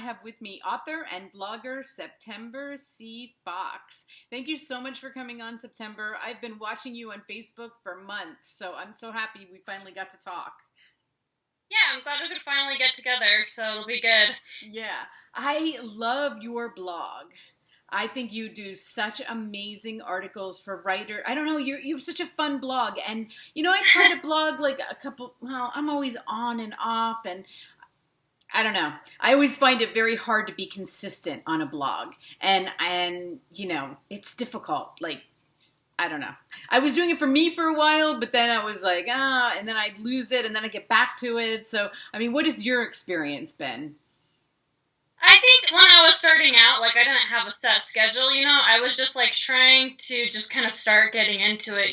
have with me author and blogger September C. Fawkes. Thank you so much for coming on, September. I've been watching you on Facebook for months, so I'm so happy we finally got to talk. Yeah, I'm glad we could finally get together, so it'll be good. Yeah, I love your blog. I think you do such amazing articles for writer. I don't know, you have such a fun blog. And, I try to blog like I'm always on and off. And I don't know. I always find it very hard to be consistent on a blog. And it's difficult. Like, I don't know. I was doing it for me for a while, but then I was like, and then I'd lose it and then I get back to it. So, I mean, what has your experience been? I think when I was starting out, I didn't have a set schedule, I was just trying to just kind of start getting into it.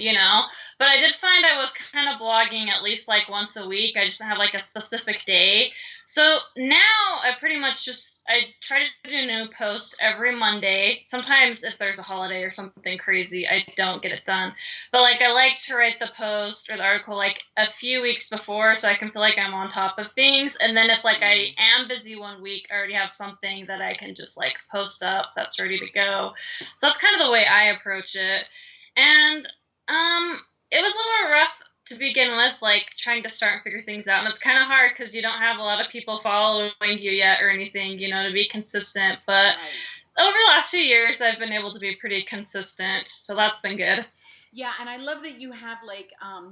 But I did find I was kind of blogging at least once a week. I just have a specific day. So now I pretty much I try to do a new post every Monday. Sometimes if there's a holiday or something crazy, I don't get it done. But I like to write the post or the article a few weeks before so I can feel like I'm on top of things. And then if I am busy one week, I already have something that I can just post up that's ready to go. So that's kind of the way I approach it. And it was a little rough to begin with, trying to start and figure things out. And it's kind of hard because you don't have a lot of people following you yet or anything, to be consistent. But over the last few years, I've been able to be pretty consistent. So that's been good. Yeah, and I love that you have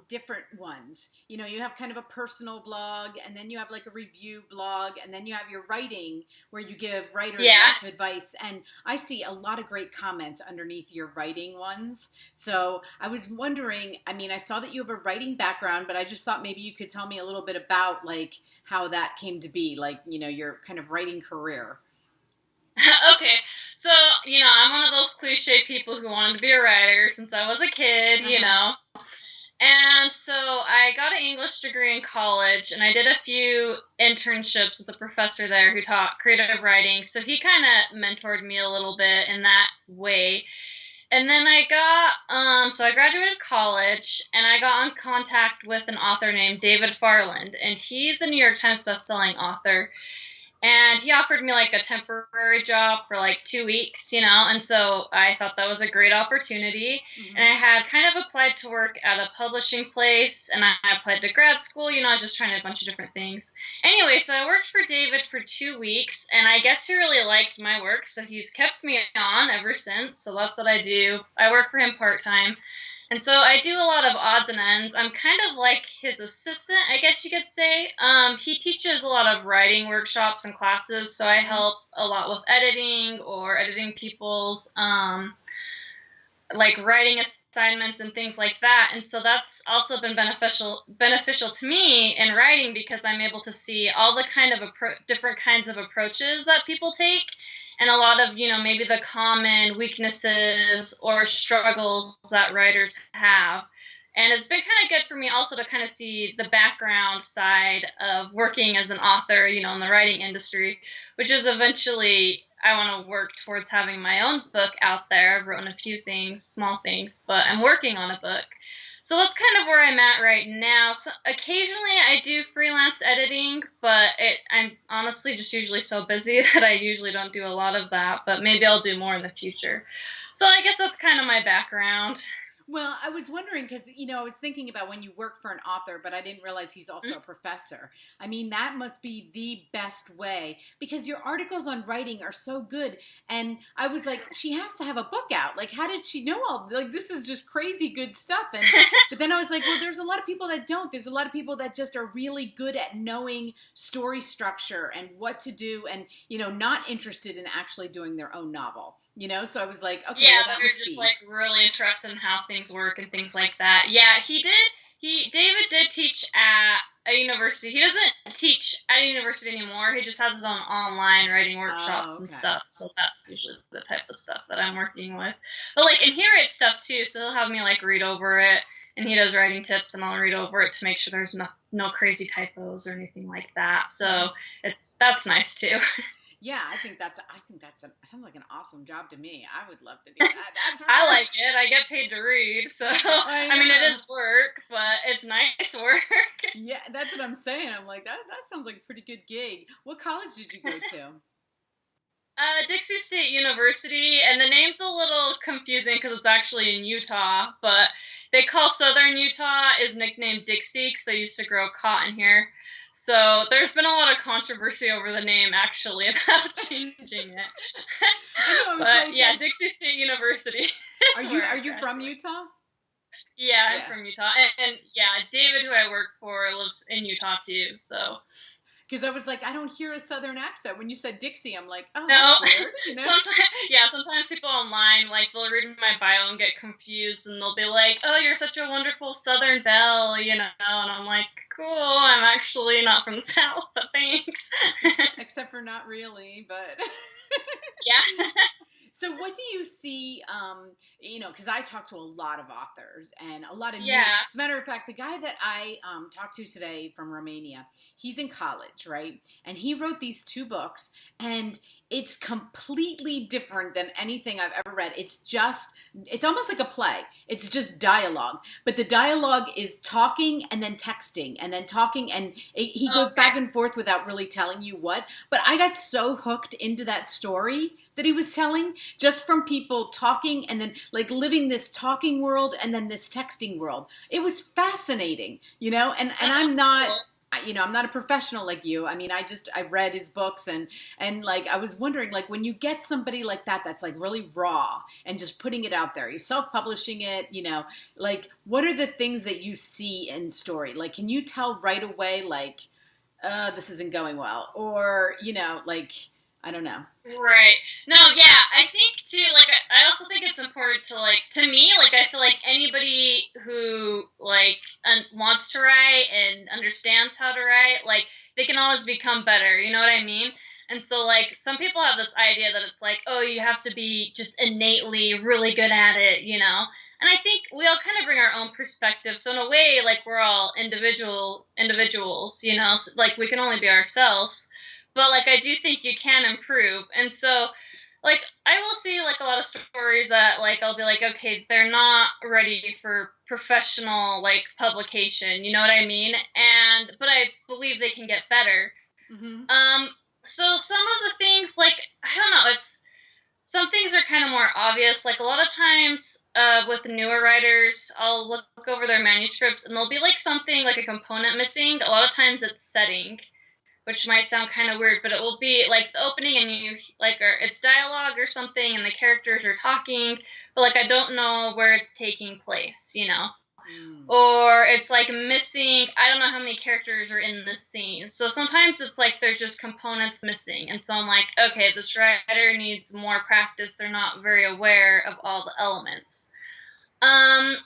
different ones. You have kind of a personal blog, and then you have a review blog, and then you have your writing where you give writers lots of advice. And I see a lot of great comments underneath your writing ones. So I was wondering, I mean, I saw that you have a writing background, but I just thought maybe you could tell me a little bit about how that came to be, your kind of writing career. Okay, so, I'm one of those cliche people who wanted to be a writer since I was a kid. And so I got an English degree in college, and I did a few internships with a professor there who taught creative writing. So he kind of mentored me a little bit in that way. And then so I graduated college, and I got in contact with an author named David Farland, and he's a New York Times bestselling author. And he offered me a temporary job for 2 weeks, and so I thought that was a great opportunity. Mm-hmm. And I had kind of applied to work at a publishing place, and I applied to grad school, I was just trying a bunch of different things. Anyway, so I worked for David for 2 weeks, and I guess he really liked my work, so he's kept me on ever since. So that's what I do. I work for him part-time. And so I do a lot of odds and ends. I'm kind of like his assistant, I guess you could say. He teaches a lot of writing workshops and classes, so I help a lot with editing or editing people's writing assignments and things like that. And so that's also been beneficial to me in writing because I'm able to see all the kind of different kinds of approaches that people take. And a lot of, maybe the common weaknesses or struggles that writers have. And it's been kind of good for me also to kind of see the background side of working as an author, in the writing industry, which is eventually I want to work towards having my own book out there. I've written a few things, small things, but I'm working on a book. So that's kind of where I'm at right now. So occasionally I do freelance editing, but I'm honestly just usually so busy that I usually don't do a lot of that, but maybe I'll do more in the future. So I guess that's kind of my background. Well, I was wondering because, I was thinking about when you work for an author, but I didn't realize he's also a professor. I mean, that must be the best way because your articles on writing are so good. And I was like, she has to have a book out. How did she know all, this is just crazy good stuff. And but then I was like, well, there's a lot of people that don't. There's a lot of people that just are really good at knowing story structure and what to do and, not interested in actually doing their own novel. So I was like, okay, yeah, well, that was just key. Really interested in how things work and things like that. Yeah, David did teach at a university. He doesn't teach at a university anymore. He just has his own online writing workshops and stuff. So that's usually the type of stuff that I'm working with. But and he writes stuff too, so he'll have me read over it, and he does writing tips, and I'll read over it to make sure there's no crazy typos or anything like that. So that's nice too. Yeah, I think that sounds like an awesome job to me. I would love to do that. That's I like it. I get paid to read, so I mean it is work, but it's nice work. Yeah, that's what I'm saying. I'm like that sounds like a pretty good gig. What college did you go to? Dixie State University, and the name's a little confusing because it's actually in Utah, but they call Southern Utah is nicknamed Dixie because they used to grow cotton here. So there's been a lot of controversy over the name, actually, about changing it. But yeah, Dixie State University. Are you from Utah? Yeah, I'm from Utah, and yeah, David, who I work for, lives in Utah too. So. Because I was like, I don't hear a Southern accent. When you said Dixie, I'm like, oh, no. That's weird. You know? Sometimes people online, like, they'll read my bio and get confused, and they'll be like, oh, you're such a wonderful Southern belle, you know, and I'm like, cool, I'm actually not from the South, but thanks. Except for not really, but... Yeah. So what do you see, because I talk to a lot of authors and a lot of new, as a matter of fact, the guy that I talked to today from Romania, he's in college, right? And he wrote these 2 books, and it's completely different than anything I've ever read. It's almost like a play. It's just dialogue. But the dialogue is talking and then texting and then talking, and he goes back and forth without really telling you what. But I got so hooked into that story that he was telling, just from people talking and then like living this talking world and then this texting world. It was fascinating, and I'm not... Cool. I'm not a professional like you. I mean, I've read his books and like, I was wondering, like, when you get somebody like that, that's like really raw and just putting it out there, he's self-publishing it, like, what are the things that you see in story? Like, can you tell right away, like, this isn't going well, or, like, I don't know. Right. No, yeah, I think too, like, I also think it's important to, like, to me, like, I feel like anybody who, like, wants to write and understands how to write, like, they can always become better, you know what I mean? And so, like, some people have this idea that it's like, oh, you have to be just innately really good at it, And I think we all kind of bring our own perspective. So in a way, like, we're all individuals, so, like, we can only be ourselves. But, like, I do think you can improve. And so, like, I will see, like, a lot of stories that, like, I'll be like, okay, they're not ready for professional, like, publication. You know what I mean? But I believe they can get better. Mm-hmm. So some of the things, like, I don't know, some things are kind of more obvious. Like, a lot of times with newer writers, I'll look over their manuscripts, and there'll be, like, something, like, a component missing. A lot of times it's setting, which might sound kind of weird, but it will be like the opening and you like, or it's dialogue or something and the characters are talking, but like, I don't know where it's taking place, or it's like missing, I don't know how many characters are in this scene. So sometimes it's like, there's just components missing. And so I'm like, okay, this writer needs more practice. They're not very aware of all the elements.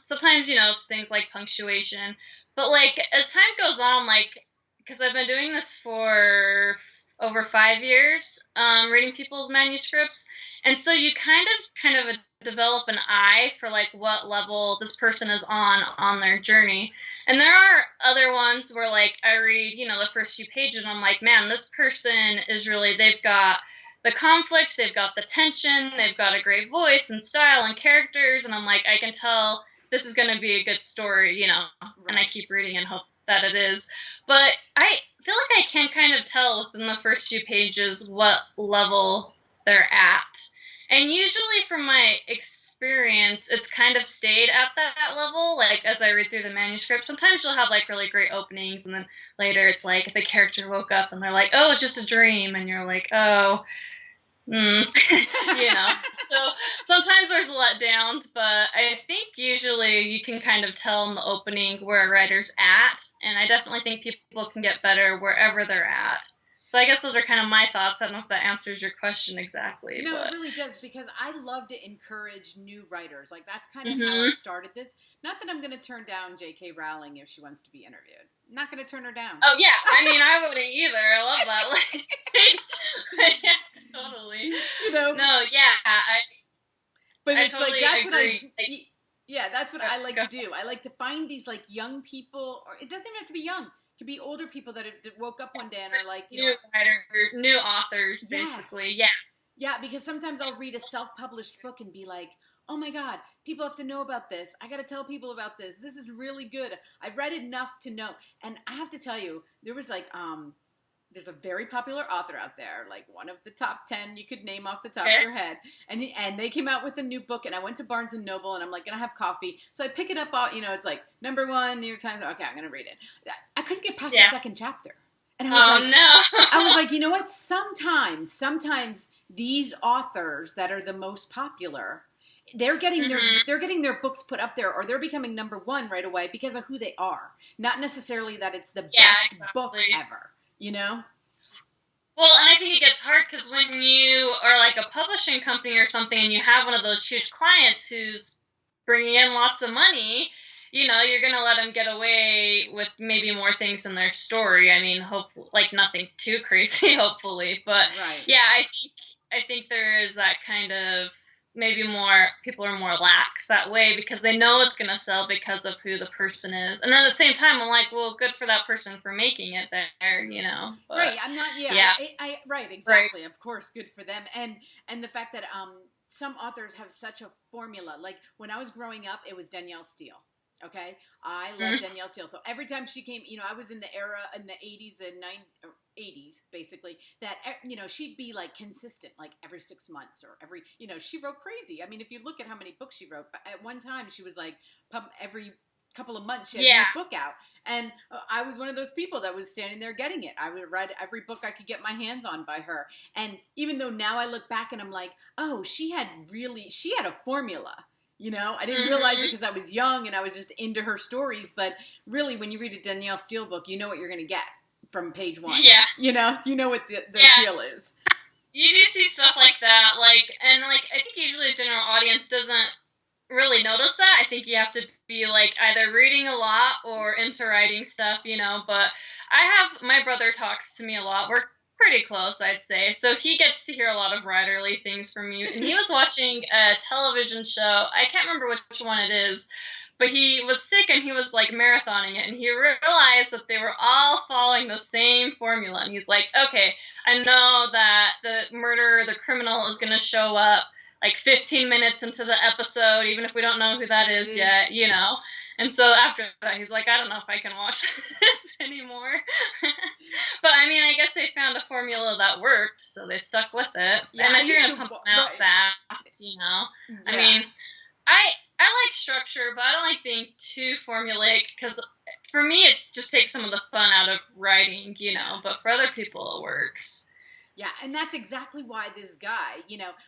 Sometimes, it's things like punctuation, but like, as time goes on, like, because I've been doing this for over 5 years, reading people's manuscripts. And so you kind of develop an eye for, like, what level this person is on their journey. And there are other ones where, like, I read, the first few pages and I'm like, man, this person is really, they've got the conflict, they've got the tension, they've got a great voice and style and characters. And I'm like, I can tell this is going to be a good story, and I keep reading and hope that it is. But I feel like I can kind of tell within the first few pages what level they're at. And usually from my experience, it's kind of stayed at that level, like, as I read through the manuscript. Sometimes you'll have, like, really great openings, and then later it's like the character woke up and they're like, oh, it's just a dream, and you're like, oh, So sometimes there's letdowns, but I think usually you can kind of tell in the opening where a writer's at, and I definitely think people can get better wherever they're at. So I guess those are kind of my thoughts. I don't know if that answers your question exactly. No, but. It really does, because I love to encourage new writers. Like, that's kind of how I started this. Not that I'm going to turn down J.K. Rowling if she wants to be interviewed. I'm not going to turn her down. Oh, yeah. I mean, I wouldn't either. I love that. Like, yeah, totally. No, yeah. But it's totally like, that's agree. That's what I like to do. I like to find these, like, young people, or it doesn't even have to be young. It could be older people that have woke up one day and are like, new authors, basically. Yes. Yeah, because sometimes I'll read a self-published book and be like, oh my God, people have to know about this. I got to tell people about this. This is really good. I've read enough to know. And I have to tell you, there was like, there's a very popular author out there, like one of the top 10 you could name off the top Okay. of your head. And they came out with a new book, and I went to Barnes and Noble, and I'm like, gonna have coffee. So I pick it up, it's like #1, New York Times. Okay, I'm gonna read it. I couldn't get past the second chapter. And I was like, you know what? Sometimes these authors that are the most popular, they're getting their books put up there, or they're becoming #1 right away because of who they are. Not necessarily that it's the best book ever. Well, and I think it gets hard because when you are like a publishing company or something and you have one of those huge clients who's bringing in lots of money, you're going to let them get away with maybe more things in their story. I mean, hopefully, like nothing too crazy, hopefully. But yeah, I think there is that kind of, maybe more people are more lax that way because they know it's going to sell because of who the person is. And then at the same time, I'm like, well, good for that person for making it there, But, right. I'm not, right, exactly. Right. Of course, good for them. And the fact that some authors have such a formula. Like when I was growing up, it was Danielle Steel. Okay, I love Danielle Steel. So every time she came, I was in the era in the 80s and 80s, basically, that, she'd be like consistent, like every 6 months or every, she wrote crazy. I mean, if you look at how many books she wrote, at one time she was like every couple of months she had a new book out. And I was one of those people that was standing there getting it. I would read every book I could get my hands on by her. And even though now I look back and I'm like, oh, she had a formula. I didn't realize it because I was young and I was just into her stories. But really, when you read a Danielle Steel book, you know what you're going to get from page 1. Yeah. You know what the deal is. You do see stuff like that. I think usually the general audience doesn't really notice that. I think you have to be like either reading a lot or into writing stuff, But my brother talks to me a lot. We're pretty close, I'd say. So he gets to hear a lot of writerly things from you. And he was watching a television show. I can't remember which one it is, but he was sick and he was like marathoning it. And he realized that they were all following the same formula. And he's like, okay, I know that the criminal is going to show up like 15 minutes into the episode, even if we don't know who that is yet, And so after that, he's like, I don't know if I can watch this anymore. But I mean, I guess they found a formula that worked, so they stuck with it. Yeah, and if you're going to pump them out fast, Yeah. I mean, I like structure, but I don't like being too formulaic because for me, it just takes some of the fun out of writing, But for other people, it works. Yeah, and that's exactly why this guy,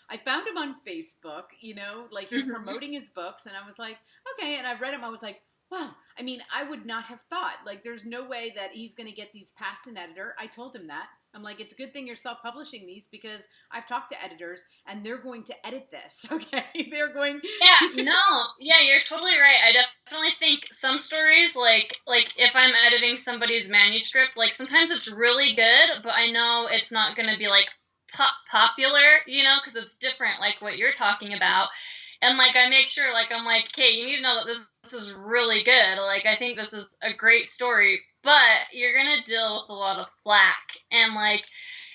I found him on Facebook, like he's promoting his books, and I was like, okay, and I read him, I was like, wow, I mean, I would not have thought, like, there's no way that he's going to get these past an editor. I told him that. I'm like, it's a good thing you're self-publishing these because I've talked to editors, and they're going to edit this, okay? They're going... Yeah, you're totally right. I definitely think some stories, like if I'm editing somebody's manuscript, like, sometimes it's really good, but I know it's not going to be, like, popular, because it's different, like what you're talking about. And, like, I make sure, like, I'm like, okay, you need to know that this is really good. Like, I think this is a great story, but you're going to deal with a lot of flack. And, like,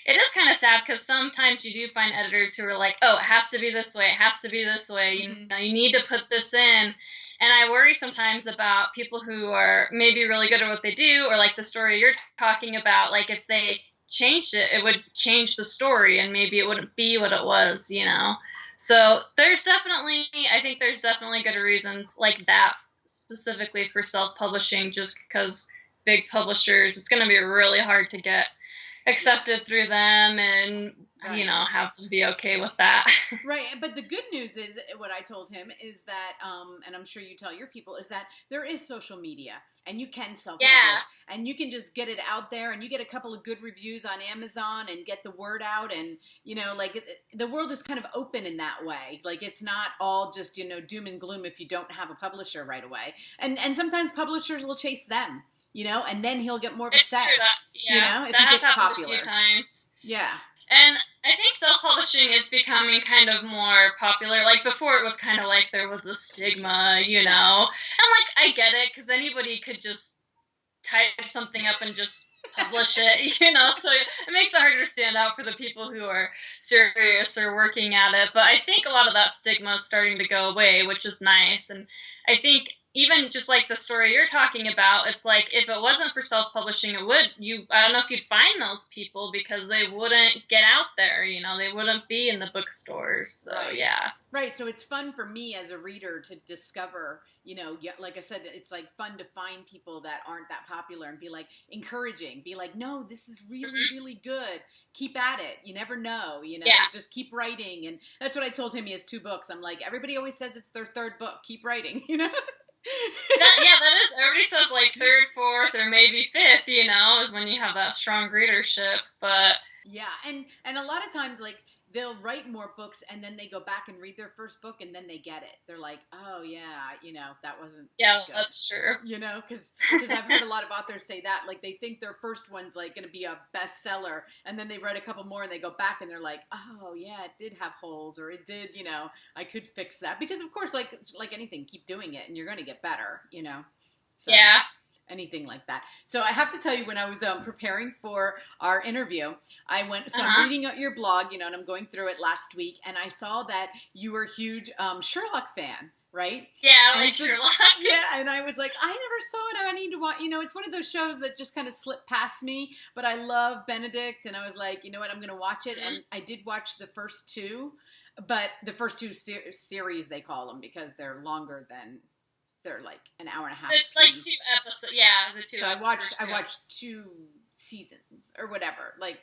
it is kind of sad because sometimes you do find editors who are like, oh, it has to be this way. It has to be this way. You need to put this in. And I worry sometimes about people who are maybe really good at what they do, or, like, the story you're talking about. Like, if they changed it, it would change the story, and maybe it wouldn't be what it was, So I think there's definitely good reasons like that, specifically for self-publishing, just because big publishers, it's going to be really hard to get accepted through them and, have them be okay with that. Right. But the good news is, what I told him is that, and I'm sure you tell your people, is that there is social media and you can self-publish and you can just get it out there and you get a couple of good reviews on Amazon and get the word out. And, like the world is kind of open in that way. Like it's not all just, doom and gloom if you don't have a publisher right away. And sometimes publishers will chase them. And then he'll get more of a set. True that, if he gets popular. A few times. Yeah. And I think self-publishing is becoming kind of more popular. Like, before it was kind of like there was a stigma, And, like, I get it, because anybody could just type something up and just publish it, So it makes it harder to stand out for the people who are serious or working at it. But I think a lot of that stigma is starting to go away, which is nice. And I think even just like the story you're talking about, it's like if it wasn't for self-publishing, I don't know if you'd find those people because they wouldn't get out there, they wouldn't be in the bookstores. So, right. yeah. Right. So it's fun for me as a reader to discover, like I said, it's like fun to find people that aren't that popular and be like encouraging, be like, no, this is really, really good. Keep at it. You never know, just keep writing. And that's what I told him. He has 2 books. I'm like, everybody always says it's their 3rd book. Keep writing, That is, everybody says like 3rd, 4th, or maybe 5th, is when you have that strong readership, but. Yeah, and a lot of times, like, they'll write more books and then they go back and read their first book and then they get it. They're like, oh yeah, that wasn't good. That's true. Because I've heard a lot of authors say that, like they think their first one's like going to be a bestseller and then they read a couple more and they go back and they're like, oh yeah, it did have holes, or it did, I could fix that. Because of course, like anything, keep doing it and you're going to get better, So. Yeah. Anything like that. So I have to tell you, when I was preparing for our interview, I'm reading out your blog, and I'm going through it last week, and I saw that you were a huge Sherlock fan, right? Yeah, I like Sherlock. Yeah, and I was like, I never saw it. I need to watch. It's one of those shows that just kind of slipped past me, but I love Benedict, and I was like, you know what, I'm going to watch it, and I did watch the first 2, but the first 2 series, they call them, because they're longer than... They're like an hour and a half. It's like 2 episodes. Yeah, the 2. So I watched 2 seasons or whatever. Like,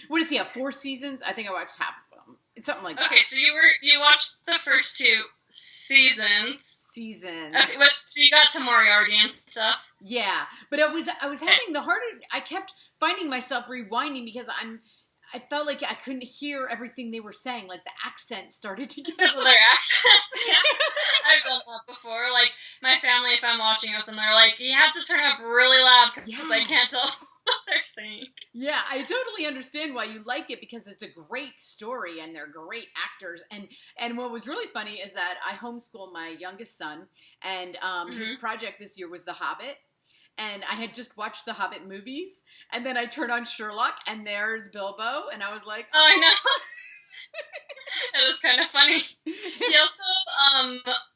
what does he have? 4 seasons? I think I watched half of them. It's something like that. Okay, so you watched the first 2 seasons. Okay, but so you got to Moriarty and stuff. Yeah, but I was having the harder. I kept finding myself rewinding because I felt like I couldn't hear everything they were saying. Like the accent started to get... Because of their accents, yeah. I've done that before. Like, my family, if I'm watching with them, they're like, you have to turn up really loud because I can't tell what they're saying. Yeah, I totally understand why you like it, because it's a great story and they're great actors. And what was really funny is that I homeschool my youngest son, and his project this year was The Hobbit. And I had just watched the Hobbit movies, and then I turned on Sherlock, and there's Bilbo, and I was like, oh, I know. That was kind of funny. He also,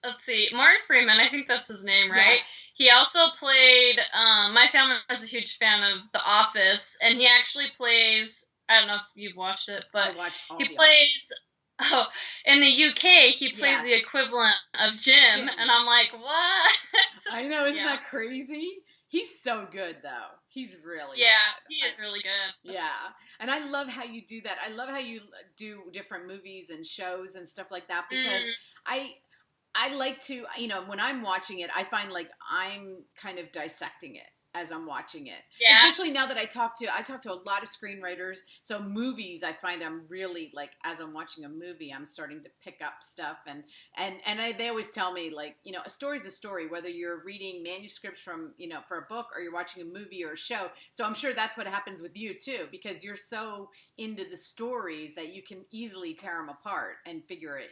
let's see, Martin Freeman, I think that's his name, right? Yes. He also played, my family was a huge fan of The Office, and he actually plays, I don't know if you've watched it, but he plays... Oh, in the UK, he plays the equivalent of Jim, and I'm like, what? I know, isn't that crazy? He's so good, though. He's really good. He is really good. Yeah. And I love how you do that. I love how you do different movies and shows and stuff like that, because I like to, when I'm watching it, I find like I'm kind of dissecting it as I'm watching it. Yeah. Especially now that I talk to a lot of screenwriters. So movies, I find I'm really like, as I'm watching a movie, I'm starting to pick up stuff. And they always tell me, like, a story's a story, whether you're reading manuscripts from, for a book, or you're watching a movie or a show. So I'm sure that's what happens with you too, because you're so into the stories that you can easily tear them apart and figure it,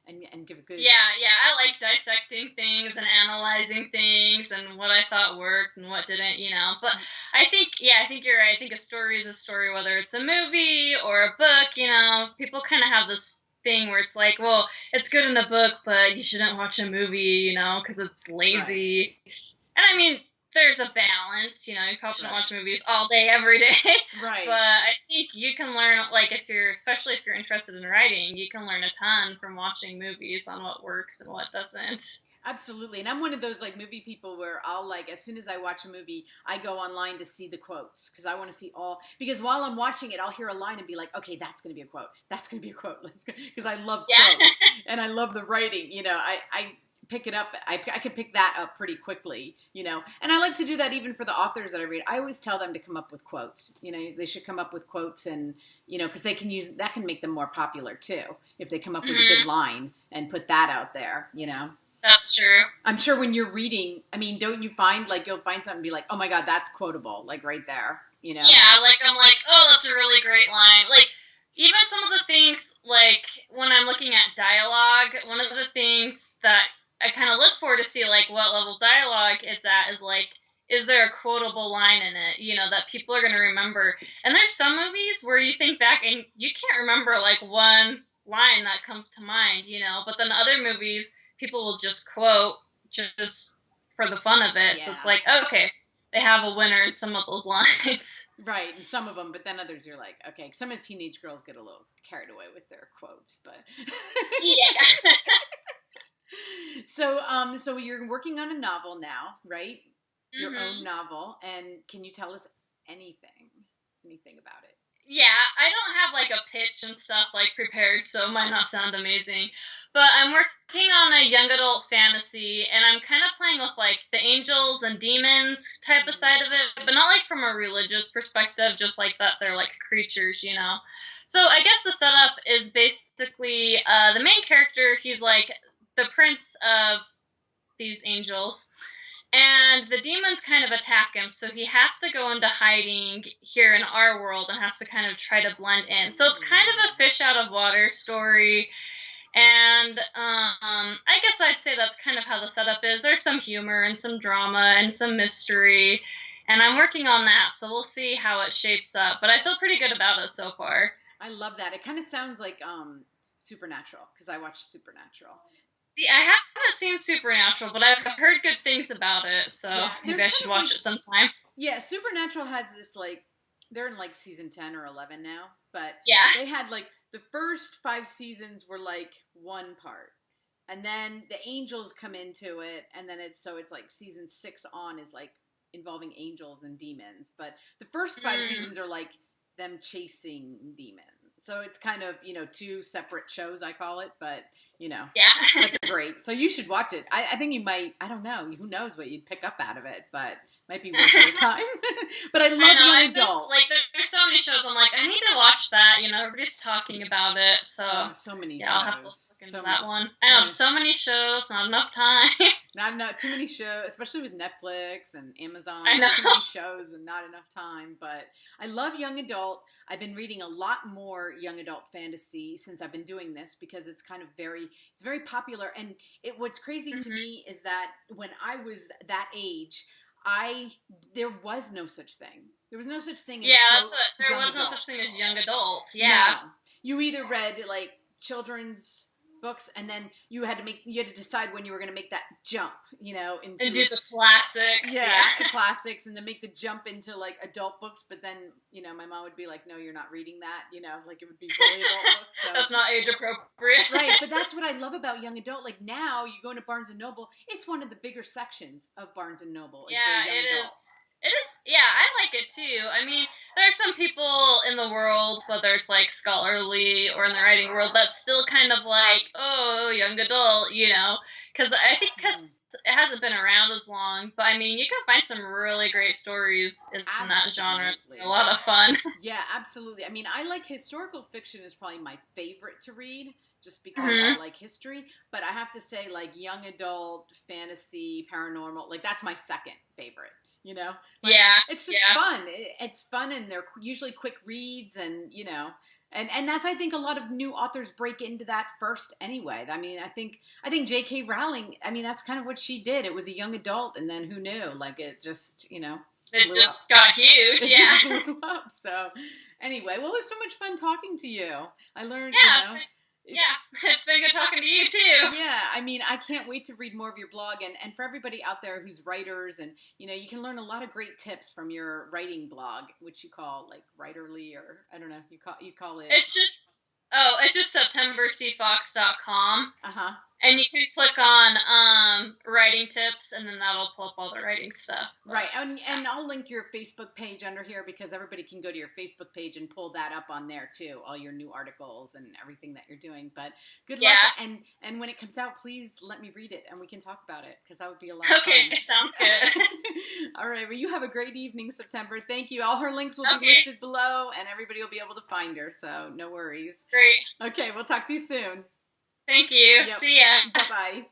and give a good... Yeah, I like dissecting things and analyzing things and what I thought worked and what didn't, But I think you're right. I think a story is a story, whether it's a movie or a book, people kind of have this thing where it's like, well, it's good in a book, but you shouldn't watch a movie, because it's lazy. Right. And I mean, there's a balance, you probably shouldn't watch movies all day, every day. Right. But I think you can learn, like, especially if you're interested in writing, you can learn a ton from watching movies on what works and what doesn't. Absolutely. And I'm one of those, like, movie people where I'll, like, as soon as I watch a movie, I go online to see the quotes, because I want to see because while I'm watching it, I'll hear a line and be like, okay, that's going to be a quote. That's going to be a quote. Because I love quotes and I love the writing. I pick it up. I can pick that up pretty quickly, and I like to do that even for the authors that I read. I always tell them to come up with quotes. They should come up with quotes, and because they can that can make them more popular too if they come up with a good line and put that out there. That's true. I'm sure when you're reading, I mean, don't you find like you'll find something and be like, oh my god, that's quotable, like right there. Yeah, like I'm like, oh, that's a really great line. Like, even some of the things, like when I'm looking at dialogue, one of the things that I kind of look for to see, like, what level dialogue it's at is, like, is there a quotable line in it, that people are going to remember? And there's some movies where you think back and you can't remember, like, one line that comes to mind, but then other movies, people will just quote just for the fun of it. So it's like, okay, they have a winner in some of those lines. Right, and some of them, but then others you're like, okay, some of the teenage girls get a little carried away with their quotes, but yeah. So you're working on a novel now, right? Your own novel, and can you tell us anything about it? Yeah, I don't have like a pitch and stuff like prepared, so it might not sound amazing. But I'm working on a young adult fantasy, and I'm kind of playing with like the angels and demons type of side of it, but not like from a religious perspective, just like that they're like creatures, you know. So I guess the setup is basically the main character, he's like the prince of these angels, and the demons kind of attack him, so he has to go into hiding here in our world and has to kind of try to blend in. So it's kind of a fish out of water story. And I guess I'd say that's kind of how the setup is. There's some humor and some drama and some mystery, and I'm working on that, so we'll see how it shapes up. But I feel pretty good about it so far. I love that. It kind of sounds like Supernatural, because I watched Supernatural. See, I haven't seen Supernatural, but I've heard good things about it, so maybe I should watch it sometime. Yeah, Supernatural has this, like, they're in, like, season 10 or 11 now, but they had, like, the first 5 seasons were, like, one part, and then the angels come into it, and then it's like season 6 on is, like, involving angels and demons, but the first 5 seasons are, like, them chasing demons. So it's kind of, 2 separate shows, I call it, but, but they're great. So you should watch it. I think you might, I don't know, who knows what you'd pick up out of it, but might be worth your time. But I love young adult. Like, there's so many shows, I'm like, I need to watch that, everybody's talking about it, so. So many shows. I'll have to look into that one. I know, so many shows, not enough time. Not too many shows, especially with Netflix and Amazon. I know. Too many shows and not enough time, but I love young adult. I've been reading a lot more young adult fantasy since I've been doing this because it's kind of it's very popular. And what's crazy to me is that when I was that age, there was no such thing. There was no such thing as there was no such thing as young adults. Yeah. No. You either read like children's books, and then you had to decide when you were going to make that jump, into and do the classics. The classics, and then make the jump into like adult books. But then, my mom would be like, "No, you're not reading that." Like it would be really adult books. So. That's not age appropriate, right? But that's what I love about young adult. Like now, you go into Barnes and Noble, it's one of the bigger sections of Barnes and Noble. Yeah, it is. It is. Yeah, I like it too. I mean, there are some people in the world, whether it's like scholarly or in the writing world, that's still kind of like, oh, young adult, because I think it hasn't been around as long. But I mean, you can find some really great stories in that genre. It's a lot of fun. Yeah, absolutely. I mean, I like historical fiction is probably my favorite to read. Just because I like history, but I have to say, like, young adult, fantasy, paranormal, like, that's my second favorite. It's just fun. It's fun, and they're usually quick reads, and and that's, I think, a lot of new authors break into that first anyway. I mean, I think J.K. Rowling, I mean, that's kind of what she did. It was a young adult, and then who knew? Like, it just it just got huge. Just blew up. So anyway, well, it was so much fun talking to you. I learned. It's been good talking to you too. Yeah, I mean, I can't wait to read more of your blog, and for everybody out there who's writers, and you can learn a lot of great tips from your writing blog, which you call like Writerly, or I don't know, you call it. It's just septembercfawkes.com. And you can click on writing tips, and then that'll pull up all the writing stuff. Right, and I'll link your Facebook page under here because everybody can go to your Facebook page and pull that up on there too, all your new articles and everything that you're doing. But good luck, and when it comes out, please let me read it, and we can talk about it because that would be a lot of fun. Okay, sounds good. All right, well, you have a great evening, September. Thank you. All her links will be listed below, and everybody will be able to find her, so no worries. Great. Okay, we'll talk to you soon. Thank you. Yep. See ya. Bye-bye.